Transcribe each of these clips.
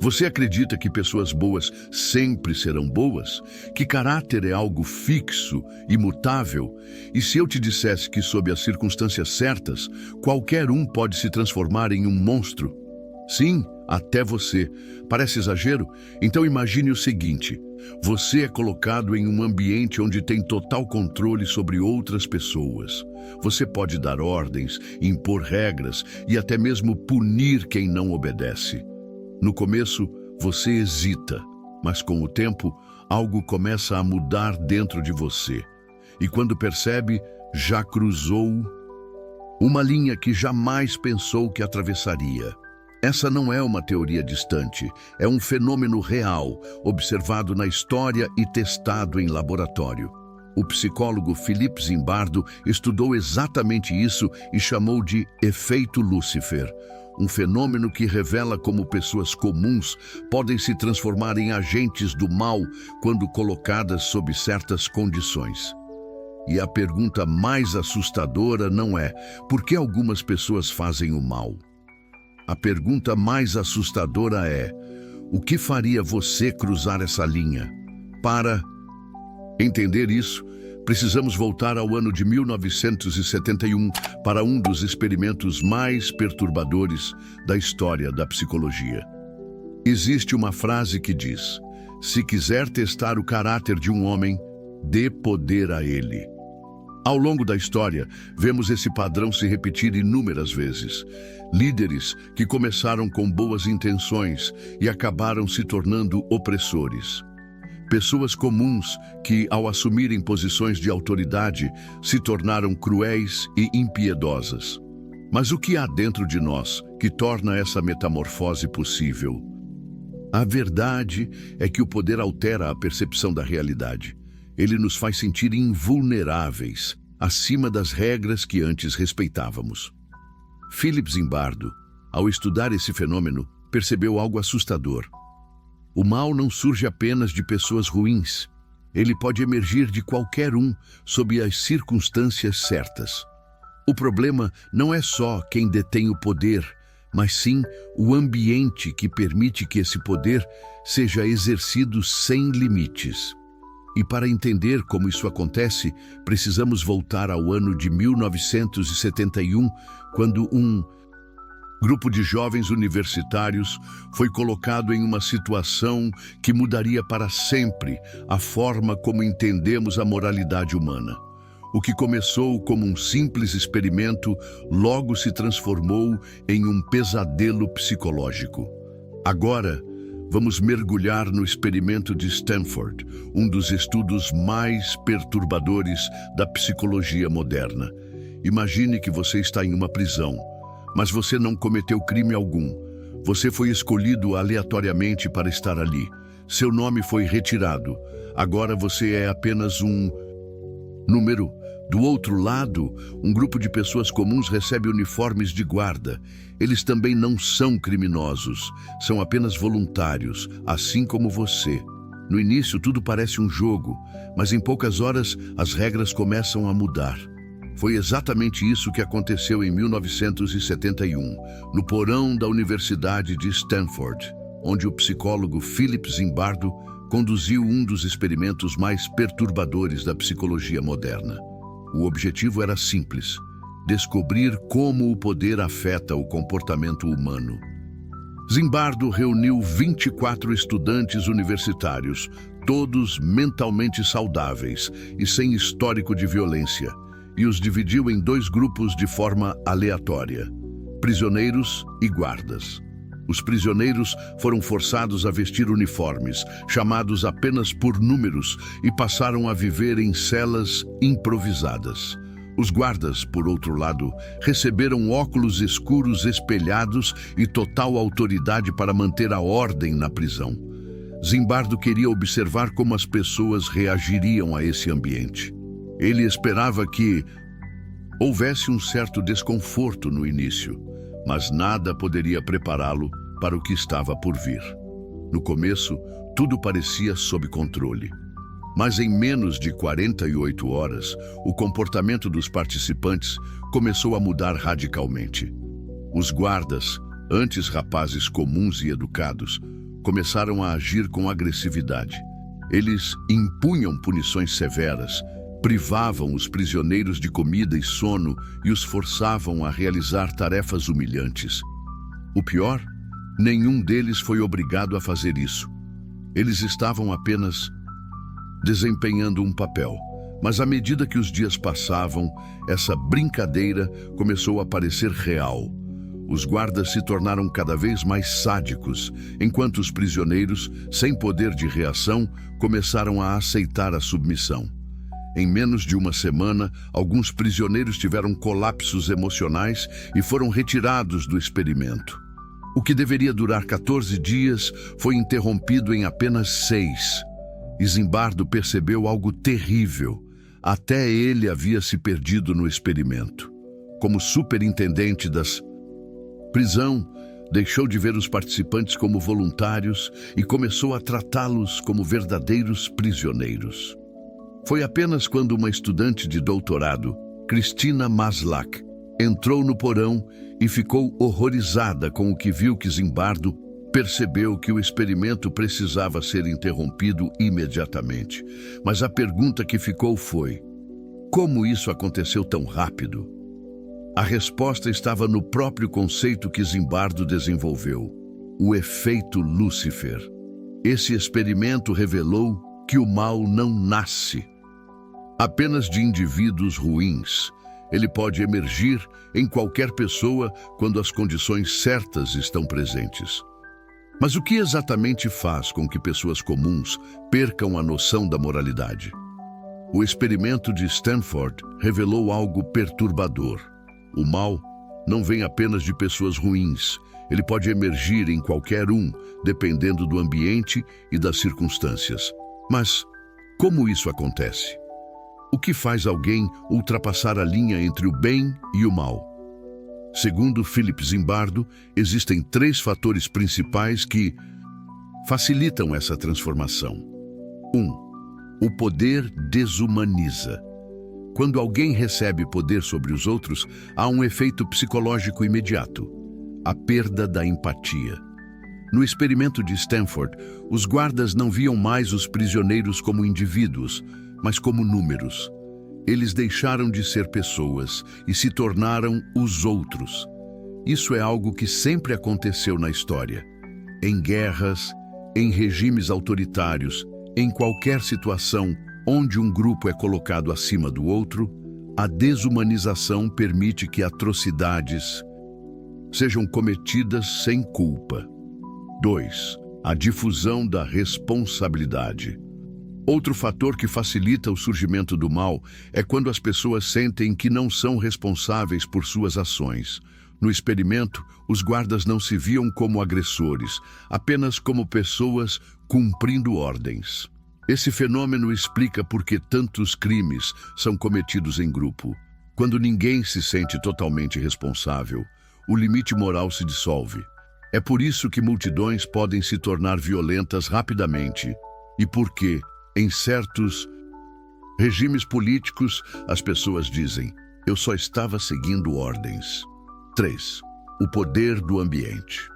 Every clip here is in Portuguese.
Você acredita que pessoas boas sempre serão boas? Que caráter é algo fixo, imutável? E se eu te dissesse que, sob as circunstâncias certas, qualquer um pode se transformar em um monstro? Sim, até você. Parece exagero? Então imagine o seguinte: você é colocado em um ambiente onde tem total controle sobre outras pessoas. Você pode dar ordens, impor regras e até mesmo punir quem não obedece. No começo, você hesita, mas com o tempo, algo começa a mudar dentro de você. E quando percebe, já cruzou uma linha que jamais pensou que atravessaria. Essa não é uma teoria distante, é um fenômeno real, observado na história e testado em laboratório. O psicólogo Philip Zimbardo estudou exatamente isso e chamou de efeito Lúcifer, um fenômeno que revela como pessoas comuns podem se transformar em agentes do mal quando colocadas sob certas condições. E a pergunta mais assustadora não é por que algumas pessoas fazem o mal. A pergunta mais assustadora é: o que faria você cruzar essa linha? Para entender isso, precisamos voltar ao ano de 1971 para um dos experimentos mais perturbadores da história da psicologia. Existe uma frase que diz: se quiser testar o caráter de um homem, dê poder a ele. Ao longo da história, vemos esse padrão se repetir inúmeras vezes. Líderes que começaram com boas intenções e acabaram se tornando opressores. Pessoas comuns que, ao assumirem posições de autoridade, se tornaram cruéis e impiedosas. Mas o que há dentro de nós que torna essa metamorfose possível? A verdade é que o poder altera a percepção da realidade. Ele nos faz sentir invulneráveis, acima das regras que antes respeitávamos. Philip Zimbardo, ao estudar esse fenômeno, percebeu algo assustador. O mal não surge apenas de pessoas ruins. Ele pode emergir de qualquer um, sob as circunstâncias certas. O problema não é só quem detém o poder, mas sim o ambiente que permite que esse poder seja exercido sem limites. E para entender como isso acontece, precisamos voltar ao ano de 1971, quando um grupo de jovens universitários foi colocado em uma situação que mudaria para sempre a forma como entendemos a moralidade humana. O que começou como um simples experimento logo se transformou em um pesadelo psicológico. Agora, vamos mergulhar no experimento de Stanford, um dos estudos mais perturbadores da psicologia moderna. Imagine que você está em uma prisão, mas você não cometeu crime algum. Você foi escolhido aleatoriamente para estar ali. Seu nome foi retirado. Agora você é apenas um número. Do outro lado, um grupo de pessoas comuns recebe uniformes de guarda. Eles também não são criminosos, são apenas voluntários, assim como você. No início, tudo parece um jogo, mas em poucas horas as regras começam a mudar. Foi exatamente isso que aconteceu em 1971, no porão da Universidade de Stanford, onde o psicólogo Philip Zimbardo conduziu um dos experimentos mais perturbadores da psicologia moderna. O objetivo era simples: descobrir como o poder afeta o comportamento humano. Zimbardo reuniu 24 estudantes universitários, todos mentalmente saudáveis e sem histórico de violência, e os dividiu em dois grupos de forma aleatória: prisioneiros e guardas. Os prisioneiros foram forçados a vestir uniformes, chamados apenas por números, e passaram a viver em celas improvisadas. Os guardas, por outro lado, receberam óculos escuros espelhados e total autoridade para manter a ordem na prisão. Zimbardo queria observar como as pessoas reagiriam a esse ambiente. Ele esperava que houvesse um certo desconforto no início, mas nada poderia prepará-lo para o que estava por vir. No começo, tudo parecia sob controle. Mas em menos de 48 horas, o comportamento dos participantes começou a mudar radicalmente. Os guardas, antes rapazes comuns e educados, começaram a agir com agressividade. Eles impunham punições severas, privavam os prisioneiros de comida e sono e os forçavam a realizar tarefas humilhantes. O pior, nenhum deles foi obrigado a fazer isso. Eles estavam apenas desempenhando um papel. Mas à medida que os dias passavam, essa brincadeira começou a parecer real. Os guardas se tornaram cada vez mais sádicos, enquanto os prisioneiros, sem poder de reação, começaram a aceitar a submissão. Em menos de uma semana, alguns prisioneiros tiveram colapsos emocionais e foram retirados do experimento. O que deveria durar 14 dias foi interrompido em apenas 6. E Zimbardo percebeu algo terrível. Até ele havia se perdido no experimento. Como superintendente das prisão, deixou de ver os participantes como voluntários e começou a tratá-los como verdadeiros prisioneiros. Foi apenas quando uma estudante de doutorado, Cristina Maslach, entrou no porão e ficou horrorizada com o que viu que Zimbardo percebeu que o experimento precisava ser interrompido imediatamente. Mas a pergunta que ficou foi: como isso aconteceu tão rápido? A resposta estava no próprio conceito que Zimbardo desenvolveu: o efeito Lúcifer. Esse experimento revelou que o mal não nasce apenas de indivíduos ruins. Ele pode emergir em qualquer pessoa quando as condições certas estão presentes. Mas o que exatamente faz com que pessoas comuns percam a noção da moralidade? O experimento de Stanford revelou algo perturbador. O mal não vem apenas de pessoas ruins. Ele pode emergir em qualquer um, dependendo do ambiente e das circunstâncias. Mas como isso acontece? O que faz alguém ultrapassar a linha entre o bem e o mal? Segundo Philip Zimbardo, existem 3 fatores principais que facilitam essa transformação. 1. O poder desumaniza. Quando alguém recebe poder sobre os outros, há um efeito psicológico imediato: a perda da empatia. No experimento de Stanford, os guardas não viam mais os prisioneiros como indivíduos, mas como números. Eles deixaram de ser pessoas e se tornaram os outros. Isso é algo que sempre aconteceu na história. Em guerras, em regimes autoritários, em qualquer situação onde um grupo é colocado acima do outro, a desumanização permite que atrocidades sejam cometidas sem culpa. 2. A difusão da responsabilidade. Outro fator que facilita o surgimento do mal é quando as pessoas sentem que não são responsáveis por suas ações. No experimento, os guardas não se viam como agressores, apenas como pessoas cumprindo ordens. Esse fenômeno explica por que tantos crimes são cometidos em grupo. Quando ninguém se sente totalmente responsável, o limite moral se dissolve. É por isso que multidões podem se tornar violentas rapidamente. E por que, em certos regimes políticos, as pessoas dizem: eu só estava seguindo ordens. 3. O poder do ambiente.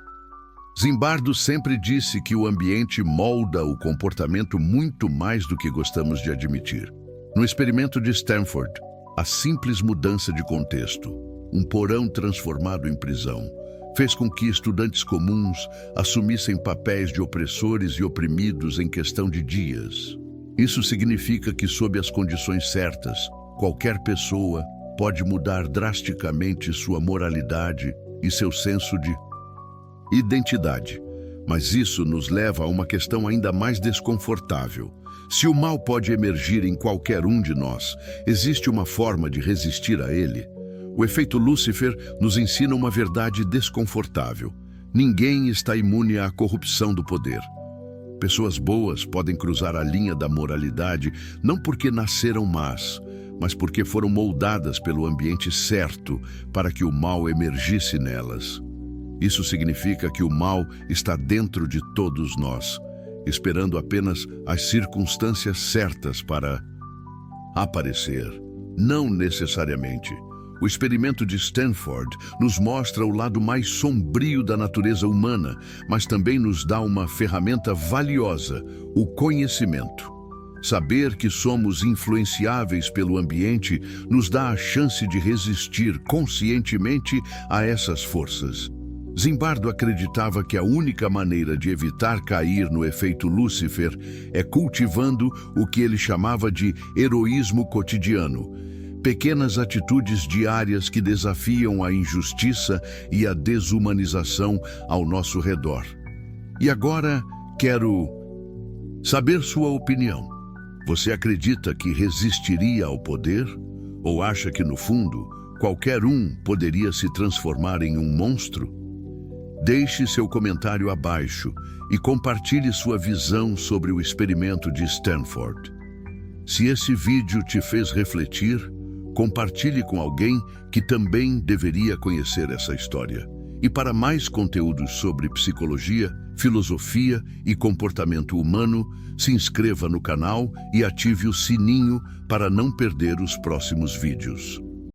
Zimbardo sempre disse que o ambiente molda o comportamento muito mais do que gostamos de admitir. No experimento de Stanford, a simples mudança de contexto, um porão transformado em prisão, fez com que estudantes comuns assumissem papéis de opressores e oprimidos em questão de dias. Isso significa que, sob as condições certas, qualquer pessoa pode mudar drasticamente sua moralidade e seu senso de identidade. Mas isso nos leva a uma questão ainda mais desconfortável. Se o mal pode emergir em qualquer um de nós, existe uma forma de resistir a ele? O efeito Lúcifer nos ensina uma verdade desconfortável. Ninguém está imune à corrupção do poder. Pessoas boas podem cruzar a linha da moralidade não porque nasceram más, mas porque foram moldadas pelo ambiente certo para que o mal emergisse nelas. Isso significa que o mal está dentro de todos nós, esperando apenas as circunstâncias certas para aparecer. Não necessariamente. O experimento de Stanford nos mostra o lado mais sombrio da natureza humana, mas também nos dá uma ferramenta valiosa, o conhecimento. Saber que somos influenciáveis pelo ambiente nos dá a chance de resistir conscientemente a essas forças. Zimbardo acreditava que a única maneira de evitar cair no efeito Lúcifer é cultivando o que ele chamava de heroísmo cotidiano. Pequenas atitudes diárias que desafiam a injustiça e a desumanização ao nosso redor. E agora quero saber sua opinião. Você acredita que resistiria ao poder? Ou acha que, no fundo, qualquer um poderia se transformar em um monstro? Deixe seu comentário abaixo e compartilhe sua visão sobre o experimento de Stanford. Se esse vídeo te fez refletir, compartilhe com alguém que também deveria conhecer essa história. E para mais conteúdos sobre psicologia, filosofia e comportamento humano, se inscreva no canal e ative o sininho para não perder os próximos vídeos.